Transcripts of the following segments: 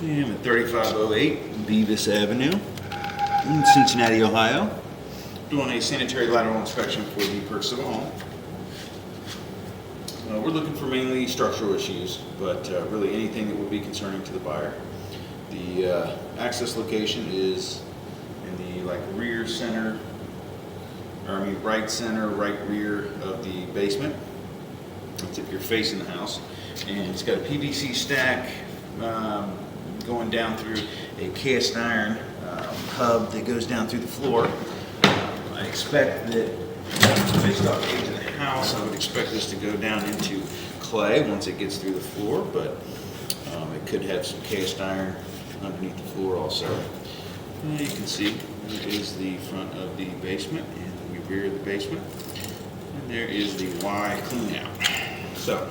I'm at 3508 Bevis Avenue in Cincinnati, Ohio, doing a sanitary lateral inspection for the purchase of a home. We're looking for mainly structural issues, but really anything that would be concerning to the buyer. The access location is in the rear center, right center, right rear of the basement. That's if you're facing the house. And it's got a PVC stack going down through a cast iron hub that goes down through the floor. I expect that, based off the age of the house, I would expect this to go down into clay once it gets through the floor, but it could have some cast iron underneath the floor also. And you can see there is the front of the basement and the rear of the basement. And there is the Y clean out. So,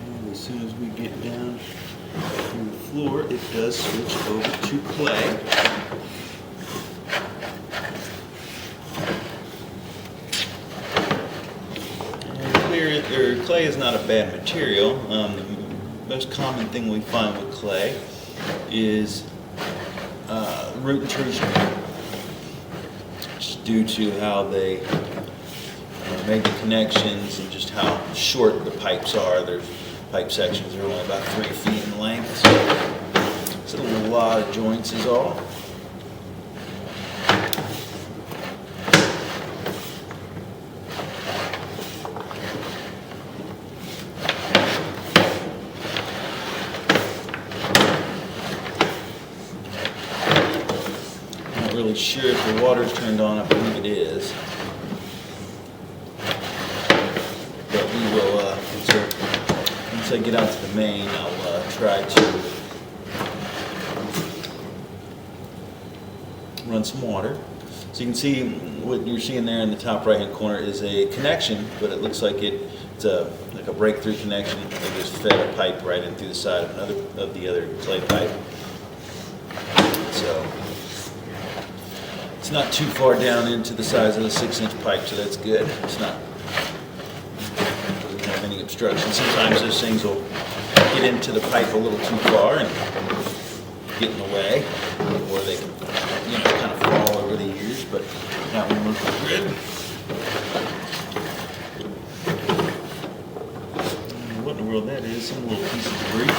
and as soon as we get down through the floor, it does switch over to clay. Clay is not a bad material. The most common thing we find with clay is root intrusion, just due to how they make the connections and just how short the pipes are. Their pipe sections are only about 3 feet in length, so it's a lot of joints is all. Really sure if the water's turned on. I believe it is, but we will once I get out to the main, I'll try to run some water. So you can see what you're seeing there in the top right hand corner is a connection, but it looks like it's like a breakthrough connection. They just fed a pipe right in through the side of the other clay pipe. So it's not too far down into the size of the 6-inch pipe, so that's good. It's not, doesn't have any obstruction. Sometimes those things will get into the pipe a little too far and get in the way, or they can, kind of fall over the years. But that one looks good. What in the world that is? Some little piece of debris.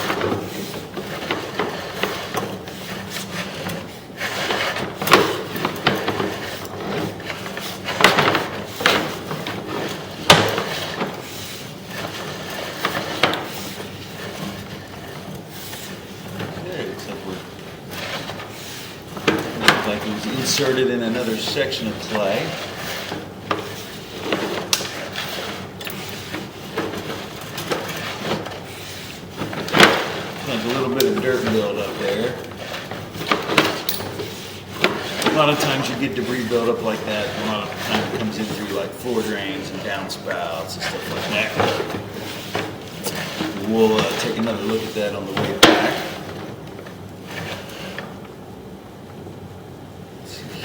Like it was inserted in another section of clay. Like a little bit of dirt buildup there. A lot of times you get debris buildup like that. A lot of times it comes in through like floor drains and downspouts and stuff like that. We'll take another look at that on the way back.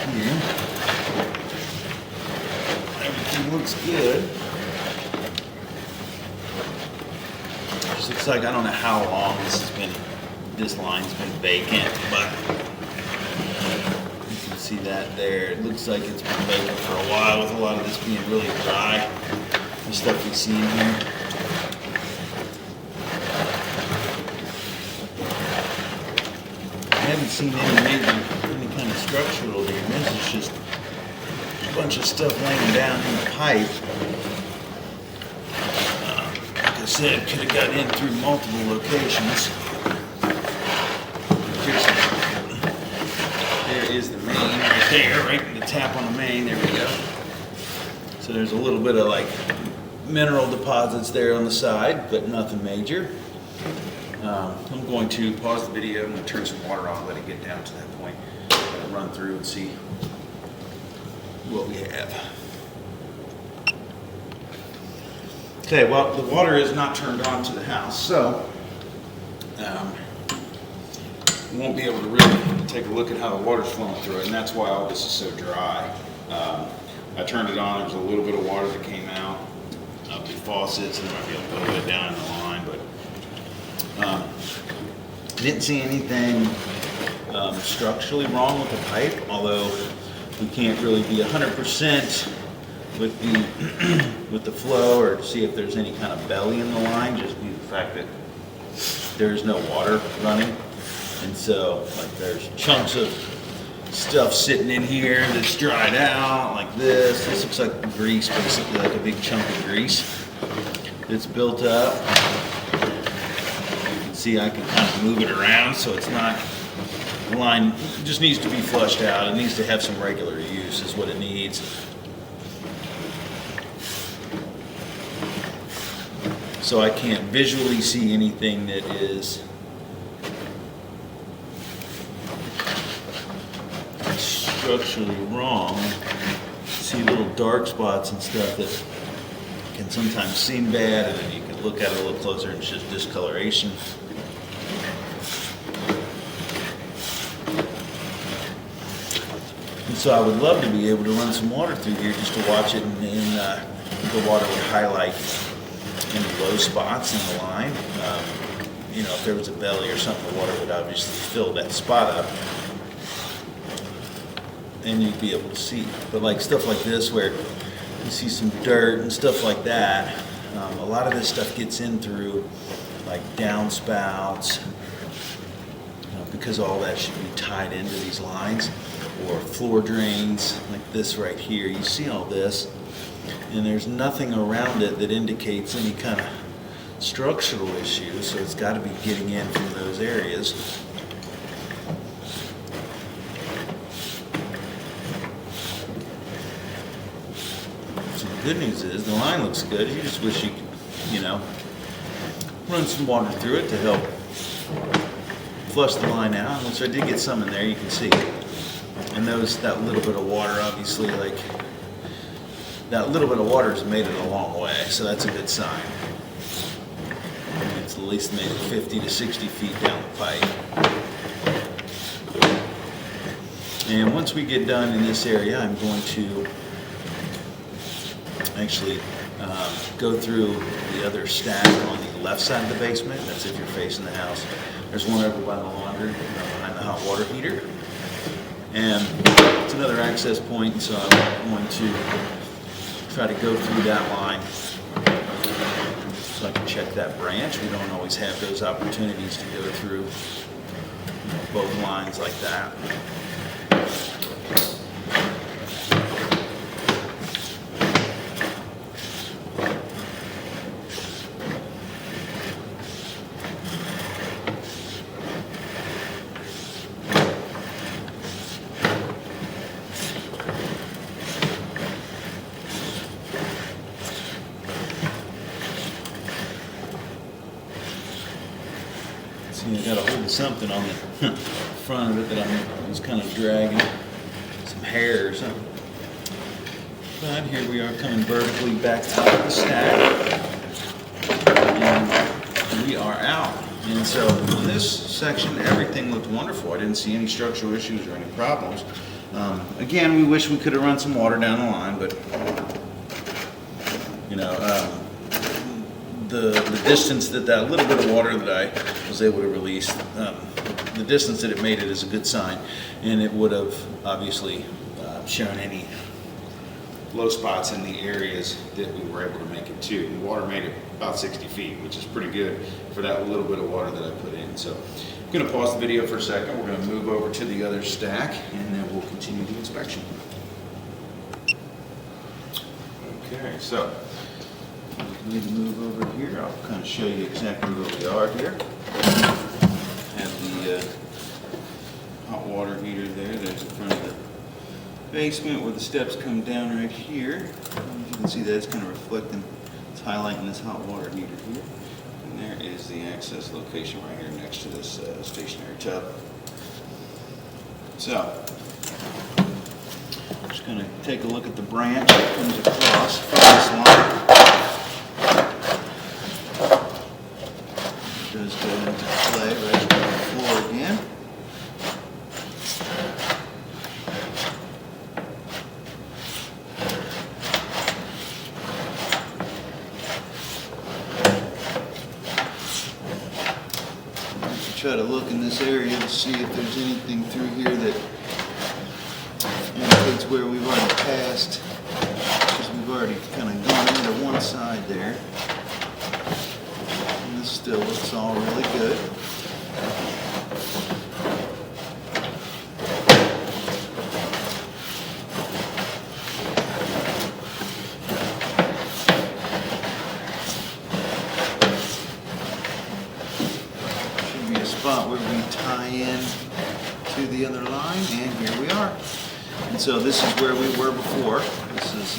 Here. Everything looks good. Just looks like I don't know how long this line's been vacant, but you can see that there. It looks like it's been vacant for a while, with a lot of this being really dry. The stuff we see in here. I haven't seen any kind of structural damage. It's just a bunch of stuff laying down in the pipe. Like I said, could have got in through multiple locations. There is the main right there, right in the tap on the main. There we go. So there's a little bit of mineral deposits there on the side, but nothing major. I'm going to pause the video. I'm going to turn some water off, let it get down to that point, and run through and see what we have. Okay, well, the water is not turned on to the house, so we won't be able to really take a look at how the water's flowing through it, and that's why all this is so dry. I turned it on, there was a little bit of water that came out. might be faucets, and there might be a little bit down in the line, but didn't see anything structurally wrong with the pipe, although we can't really be 100% with the flow or see if there's any kind of belly in the line, just due to the fact that there's no water running. And so, like, there's chunks of stuff sitting in here that's dried out, like this. This looks like grease, basically, like a big chunk of grease that's built up. You can see I can kind of move it around so it's not, the line just needs to be flushed out. It needs to have some regular use is what it needs. So I can't visually see anything that is structurally wrong. See little dark spots and stuff that can sometimes seem bad, and then you can look at it a little closer and it's just discoloration. And so I would love to be able to run some water through here just to watch it, and the water would highlight any low spots in the line. You know, if there was a belly or something, the water would obviously fill that spot up, and you'd be able to see. But like stuff like this where you see some dirt and stuff like that, a lot of this stuff gets in through like downspouts, because all that should be tied into these lines, or floor drains like this right here. You see all this, and there's nothing around it that indicates any kind of structural issue, so it's got to be getting in from those areas. So the good news is the line looks good. You just wish you could, run some water through it to help flush the line out, which I did get some in there, you can see. And that little bit of water, obviously, like, that little bit of water has made it a long way, so that's a good sign. It's at least made it 50 to 60 feet down the pipe. And once we get done in this area, I'm going to actually go through the other stack on the left side of the basement. That's if you're facing the house. There's one over by the laundry, behind the hot water heater. And it's another access point, so I'm going to try to go through that line so I can check that branch. We don't always have those opportunities to go through both lines like that. See, I got a hold of something on the front of it that I was kind of dragging, some hair or something. But here we are coming vertically back out of the stack, and we are out. And so in this section, everything looked wonderful. I didn't see any structural issues or any problems. Again, we wish we could have run some water down the line, but the distance that little bit of water that I was able to release, the distance that it made it is a good sign, and it would have obviously shown any low spots in the areas that we were able to make it to. The water made it about 60 feet, which is pretty good for that little bit of water that I put in. So I'm going to pause the video for a second. We're going to move over to the other stack, and then we'll continue the inspection. Okay, so I need to move over here. I'll kind of show you exactly where we are here. Have the hot water heater there. There's the front of the basement where the steps come down right here. As you can see, that's kind of reflecting, it's highlighting this hot water heater here. And there is the access location right here next to this stationary tub. So, I'm just going to take a look at the branch that comes across from this line. It does go into play right on the floor again. try to look in this area to see if there's anything through here that indicates where we've already passed, because we've already kind of gone into one side there. And this still looks all really good. Spot where we tie in to the other line, and here we are. And so this is where we were before. This is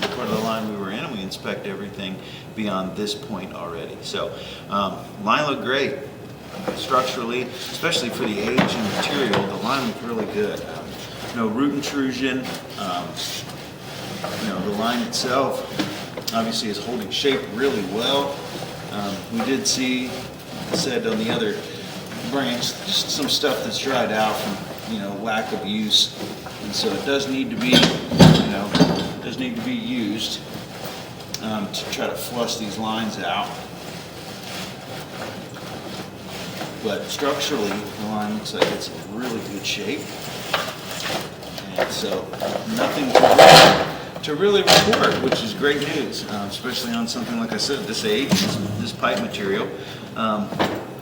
the part of the line we were in, and we inspect everything beyond this point already. So line looked great structurally, especially for the age and material. The line looked really good. No root intrusion. The line itself obviously is holding shape really well. We did see, like I said, on the other branch, just some stuff that's dried out from lack of use, and so it does need to be used to try to flush these lines out. But structurally, the line looks like it's in really good shape, and so nothing to really report, which is great news, especially on something like I said, this age, this pipe material.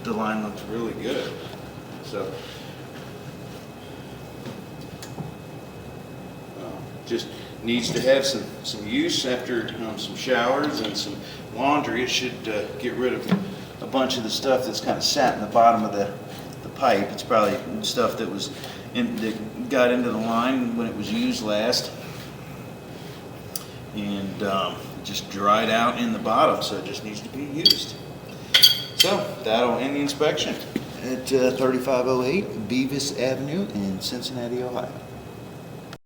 The line looks really good. So just needs to have some use after some showers and some laundry. It should get rid of a bunch of the stuff that's kind of sat in the bottom of the pipe. It's probably stuff that was that got into the line when it was used last, and just dried out in the bottom, so it just needs to be used. So that'll end the inspection at 3508 Bevis Avenue in Cincinnati, Ohio.